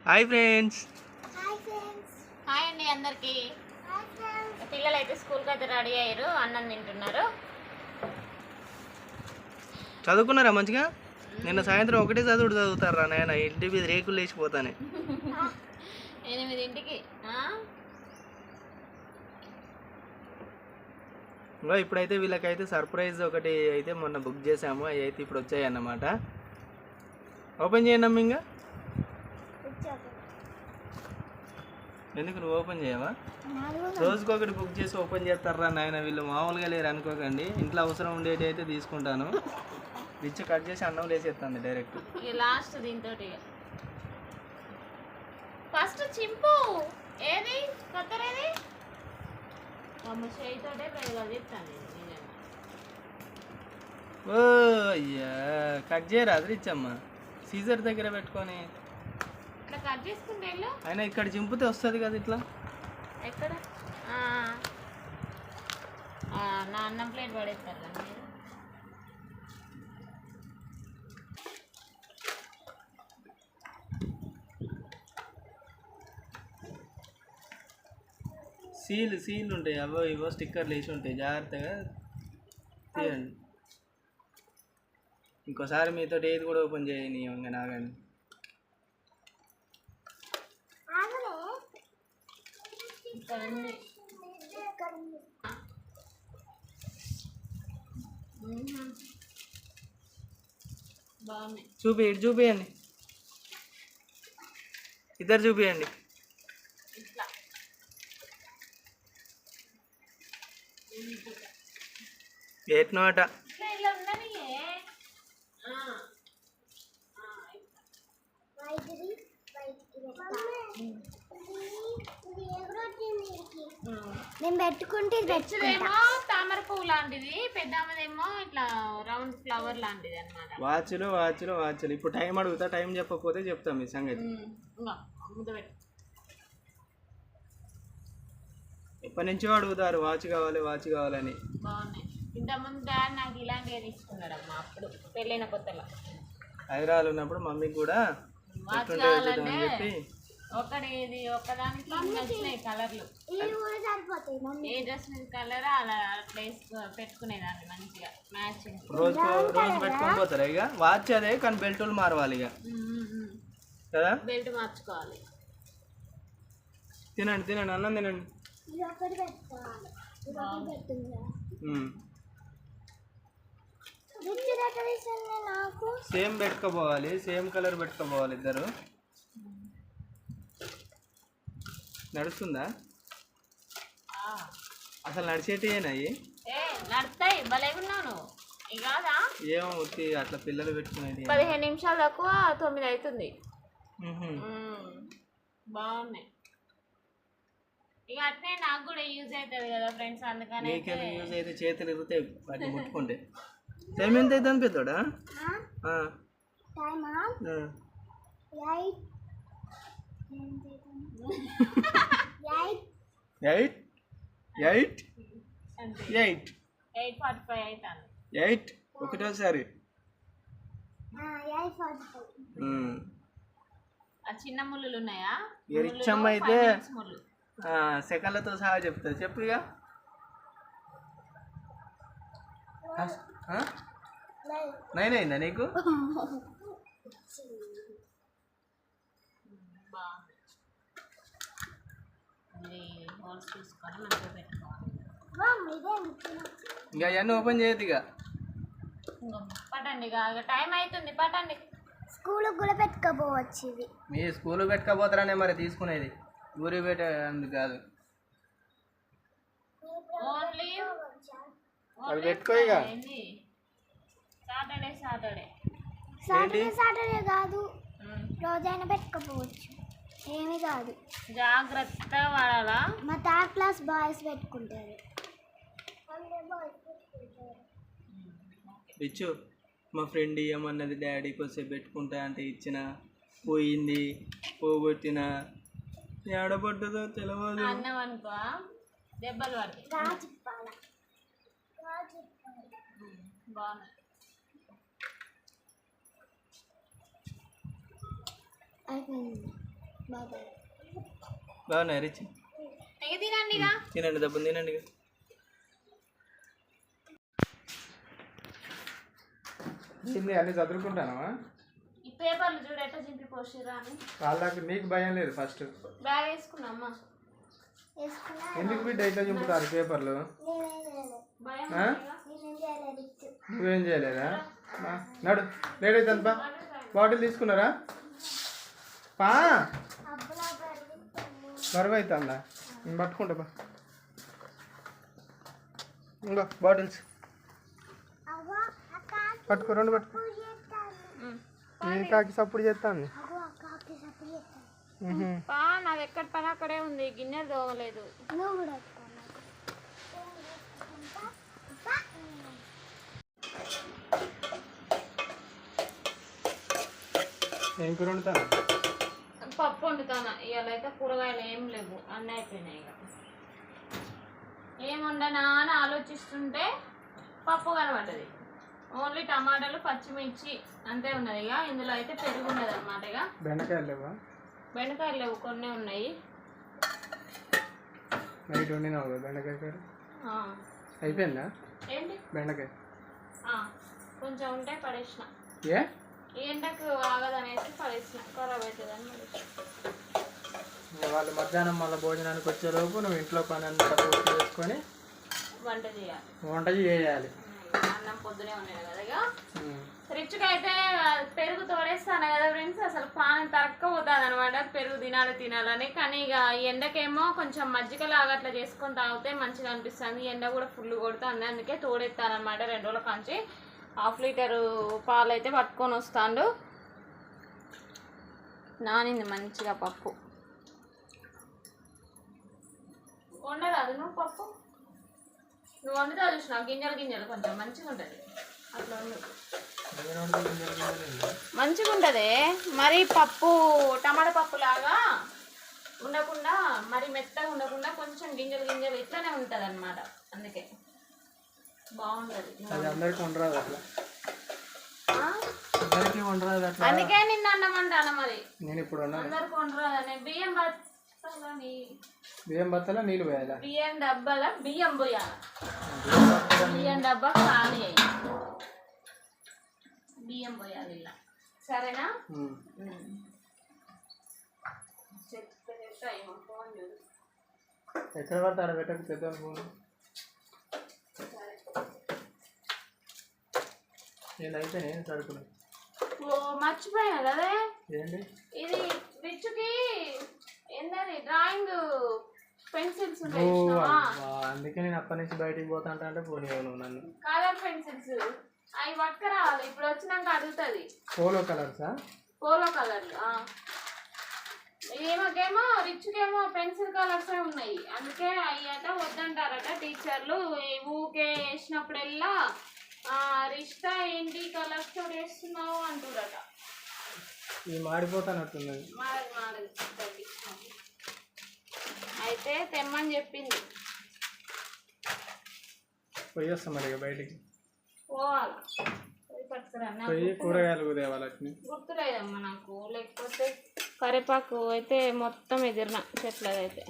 Hi friends. Hi అండి అందరికి. పిల్లలు అయితే స్కూల్కి అయితే రెడీ అయ్యారు, అన్నం తింటున్నారు. చదువుకున్నారా మంచిగా? నిన్న సాయంత్రం ఒకటే చదువుతారా నాయన? ఇంటి మీద రేకులు లేచిపోతానే. 8ంటికి. ఇంకా ఇప్పుడైతే వీళ్ళకైతే సర్ప్రైజ్ ఒకటి అయితే మొన్న బుక్ చేసాము, అవి అయితే ఇప్పుడు వచ్చాయి అన్నమాట. ఓపెన్ చేయండి అమ్మ. ఇంకా ఎందుకు నువ్వు ఓపెన్ చేయవా? రోజుకొకటి బుక్ చేసి ఓపెన్ చేస్తారా నాయన? వీళ్ళు మామూలుగా లేరు అనుకోకండి. ఇంట్లో అవసరం ఉండేటి అయితే తీసుకుంటాను. రిచ్ కట్ చేసి అన్నం లేసేస్తాను డైరెక్ట్. లాస్ట్ దీంతో ఫస్ట్ చింపు ఏది కొత్తరేది చేయితోటే చెప్తాను. ఓ అయ్యా, కట్ చేయరాదు రిచ్ అమ్మ, సీజర్ దగ్గర పెట్టుకొని ఇట్లా కట్ చేసుకుంటే అయినా ఇక్కడ చింపితే వస్తుంది కదా ఇట్లా. ఎక్కడ నా అన్నం ప్లేట్ పడేస్తారు కదా మీరు. సీల్ ఉంటాయి, అవో ఇవో స్టిక్కర్లు వేసి ఉంటాయి, జాగ్రత్తగా తీయండి. ఇంకోసారి మీతో ఏది కూడా ఓపెన్ చేయని ఇంకా నాగండి. చూపియండి, ఇద్దరు చూపియండి. ఏట్నోట నేను పెట్టుకుంటే తామర పువ్వు లాంటిది, పెద్దమ్మదేమో ఇట్లా రౌండ్ ఫ్లవర్ లాంటిది అన్నమాట. వాచ్లు ఇప్పుడు టైం అడుగుతా, టైం చెప్పకపోతే చెప్తాం మీ సంగతి. ఎప్పటి నుంచో అడుగుతారు వాచ్ కావాలని. బాగున్నాయి. ఇంతకుముందు డాడీ నాకు ఇలాంటివి తీసుకున్నాడు అమ్మ, అప్పుడు పెళ్ళైన కొత్తలో. హైదరాబాద్ ఉన్నప్పుడు మమ్మీకి కూడా వాచ్ కావాలంటే ఒకదానికి నచ్చినాయి కలర్లు. ఏ డ్రెస్ మీద కలర్ అలా పెట్టుకునేదాన్ని మంచిగా మ్యాచింగ్. రోజు పెట్టుకొని పోతారా ఇక? వాచ్ అదే కానీ బెల్టులు మారవాలి ఇక కదా. బెల్ట్ మార్చుకోవాలి. తినండి అన్నం తినండి. సేమ్ పెట్టుకోపోవాలి, సేమ్ కలర్ పెట్టుకోపోవాలి ఇద్దరు. నడుస్తుందా అసలు? నడిచేటియేనా అవి? నడుస్తాయి, భలే ఉన్నాను. ఏమో అట్లా పిల్లలు పెట్టుకునేది. 15 నిమిషాలు తక్కువ 9 అవుతుంది. బాగున్నాయి. ఇక అట్నే నాకు కూడా యూజ్ అవుతుంది కదా ఫ్రెండ్స్, అందుకని యూజ్ అయితే చేతులు ఇరుగుతాయి వాటిని ముట్టుకుంటే. టైం ఎంత అవుతుంది పెద్దోడా? 8 ఒకటోసారి. చిన్న ముళ్ళు ఉన్నాయా? రిచ్చమ్మ అయితే సెకండ్లతో సహా చెప్తుంది. చెప్పు ఇక. 9 అయిందా నీకు? ఇంకా అవన్నీ ఓపెన్ చేయద్దు ఇక. పట్టండి, ఇక టైం అవుతుంది, పట్టండి. స్కూల్ కూడా పెట్టుకోపోవచ్చు ఇది. మీ స్కూల్ పెట్టుకోపోతారనే మరి తీసుకునేది, ఊరి పెట్టేందుకు కాదు. అది పెట్టుకో ఇక. సాటర్డే కాదు, రోజైనా పెట్టుకోపోవచ్చు, ఏమీ కాదు. జాగ్రత్త వాడాలా. మా 3rd క్లాస్ బాయ్స్ పెట్టుకుంటారు. ఇచ్చు మా ఫ్రెండ్ ఏమన్నది, డాడీ కొద్దిసేపు పెట్టుకుంటా అంటే ఇచ్చిన, పోయింది, పోగొట్టిన, ఏడబడ్డదో తెలియదు. అన్నం అనుకో దెబ్బలు పడతాయి. బాగున్నాయి. అయిపోయింది. బాగున్నాయి రిచ్. ఇక తినండి ఇక. తినండి దెబ్బ తినండి ఇక. ఏంది అన్నీ చదువుకుంటానా? ఈ పేపర్లు చూడు ఎట్లా చింపి పోసిరా అని. వాళ్ళకి నీకు భయం లేదు ఫస్ట్. బ్యాగ్ వేసుకున్నామ్మా. ఎందుకు బిడ్డ ఇట్లా చింపుతారు పేపర్లు? భయం ఆ? నువ్వేం చేయలేదా? నడు లేట్ అవుతుంది బా. బాటిల్ తీసుకున్నారా? పా బరువు అవుతుందా? నేను పట్టుకుంటా బా. ఇంకో బాటిల్స్ పట్టుకో, రెండు పట్టుకో. నేను కాకి సప్పుడు చేస్తాను. పా నాది ఎక్కడ పని అక్కడే ఉంది, గిన్నెలు తోమలేదు. ఏం కూర వండుతాను? పప్పు వండుతాను ఇవాళ. అయితే కూరగాయలు ఏం లేవు, అన్నీ అయిపోయినాయి. ఇక ఏం వండనా అని ఆలోచిస్తుంటే పప్పు కనబడ్డది. ఓన్లీ టమాటాలు పచ్చిమిర్చి అంతే ఉన్నది. ఇక ఇందులో అయితే పెరుగు ఉన్నది అన్నమాట. ఇక బెండకాయలు లేవా? బెండకాయలు లేవు, కొన్ని ఉన్నాయి. నైట్ వండినావు కదా బెండకాయ కర్రీ? అయిపోయిందా ఏంటి బెండకాయ? కొంచెం ఉంటే పడేసిన. ఏ ఎండకు ఆగదనేసి పడేసిన, ఖరాబ్ అవుతుందని పడేసిన. వాళ్ళు మధ్యాహ్నం మళ్ళీ భోజనానికి వచ్చేలోపు నువ్వు ఇంట్లో పని అంతా పూర్తి చేసుకొని వంట చేయాలి. అన్నం పొద్దునే ఉన్నాయి కదా. ఇక రిచ్గా అయితే పెరుగు తోడేస్తాను కదా ఫ్రెండ్స్, అసలు పానం తరక్కపోతుంది అనమాట పెరుగు తినాలని. కానీ ఇక ఎండకేమో కొంచెం మజ్జిగలాగా అట్లా చేసుకొని తాగితే మంచిగా అనిపిస్తుంది. ఎండ కూడా ఫుల్ కొడుతుంది, అందుకే తోడెత్తాను అనమాట. 2 రోజుల కాంచి 1/2 లీటరు పాలు అయితే పట్టుకొని వస్తాడు. నానింది మంచిగా పప్పు. వండరాదు నువ్వు పప్పు? నువ్వు వండుతా చూసినా గింజలు కొంచెం మంచిగా ఉంటుంది. అట్లా వండు, మంచిగా ఉంటుంది. మరి పప్పు టమాటా పప్పు లాగా ఉండకుండా, మరి మెత్తగా ఉండకుండా కొంచెం గింజలు ఇట్లానే ఉంటుంది అనమాట. అందుకే బాగుంటుంది. అందరికీ వండరాదు అట్లా. అందరికీ వండరాదు అట్లా. అందుకే నిన్ను అన్నమంటాను. మరి నేను ఇప్పుడు అందరికి వండరాదని. బియ్యం బత్తలో నీళ్ళు పోయాలా? బియ్యం డబ్బాల బియ్యం పోయాలి. బియ్యం డబ్బా ఖాళీ అయ్యి బియ్యం పోయాలి ఇలా. సరేనా? ఫోన్ చూడు. ఎక్కడ పడితే ఆడ పెట్టకు పెద్ద ఫోన్. నేను అయిపోయినాయి సరుకులు. మర్చిపోయా కదే. ఏంటి ఇది రిచ్చుకి ఏంటది డ్రాయింగ్ పెన్సిల్స్ ఉంటాయి. అందుకే నేను అప్పటి నుంచి బయటికి పోతా అంటే పోనీ నన్ను. కలర్ పెన్సిల్స్ అవి పట్టుకురావాలి. ఇప్పుడు వచ్చినాక అడుగుతుంది. పోలో కలర్సా? పోలో కలర్లు. ఏమకేమో రిచ్కేమో పెన్సిల్ కలర్స్ ఉన్నాయి. అందుకే అయ్యాక వద్దంటారట టీచర్లు. ఊకే వేసినప్పుడల్లా రిష్తా ఏంటి కలర్స్ తో వేస్తున్నావు అంటురట. ఇది మాడిపోతానట్టున్నది. మాడదు. అయితే తెమ్మని చెప్పింది. పోయి వస్తాం మరి ఇక బయటికి. పోవాలా? పోయి పట్టుకురా. పోయి కూరగాయలు తేవాలి. గుర్తులేదమ్మా నాకు. లేకపోతే కరివేపాకు అయితే మొత్తం ఎదిరిన చెట్లదైతే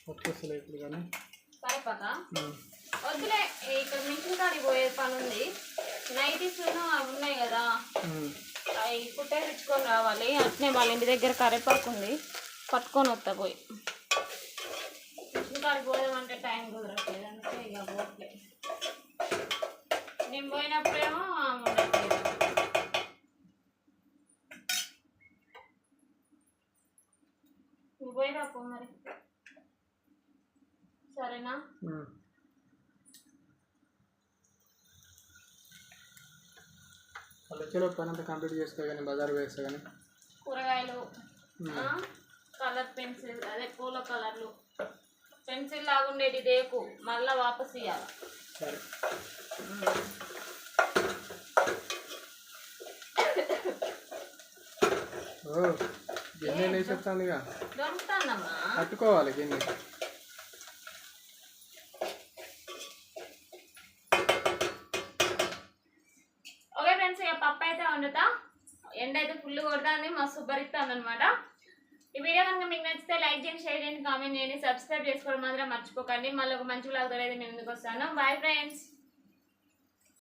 వచ్చేస్తలే ఇప్పుడు. కానీ కరివేపాక వద్దులే. ఇక్కడ మిషన్ కాడికి పోయే పని ఉంది. నైటీస్ అవి ఉన్నాయి కదా, అవి కుట్టే తెచ్చుకొని రావాలి. అట్నే వాళ్ళ ఇంటి దగ్గర కరివేపాకు ఉంది, పట్టుకొని వస్తా. పోయి మిషన్ కాడికి పోదామంటే టైం కుదరట్లేదు, అందుకే ఇక పోట్లేదు. నేను పోయినప్పుడేమో ఉండట్లేదు. నువ్వు పోయిరా పో మరి. సరేనా? వాళ్ళు వచ్చేలో పని అంతా కంప్లీట్ చేస్తా కానీ బజార్ వేస్తా కానీ కూరగాయలు, కలర్ పెన్సిల్, అదే పూల కలర్లు, పెన్సిల్ లాగా ఉండేది దేకు మళ్ళీ వాపస్ ఇవ్వాలి. సరే. ఓ గిన్నె వేసేస్తాను ఇక. దొరుకుతానమ్మా, కట్టుకోవాలి గిన్నె. ఓకే ఫ్రెండ్స్, ఇక పప్పు అయితే వండుతా. ఎండ అయితే ఫుల్ ఫుల్ కొడుతుంది, మస్తు సూపర్ ఇస్తుంది అనమాట. ఈ వీడియో కనుక మీకు నచ్చితే లైక్ చేయండి, షేర్ చేయండి, కామెంట్ చేయండి, సబ్స్క్రైబ్ చేసుకోవడం మాత్రం మర్చిపోకండి. మళ్ళీ ఒక మంచి వ్లాగ్ తో అయితే నేను ముందుకు వస్తాను. Bye friends.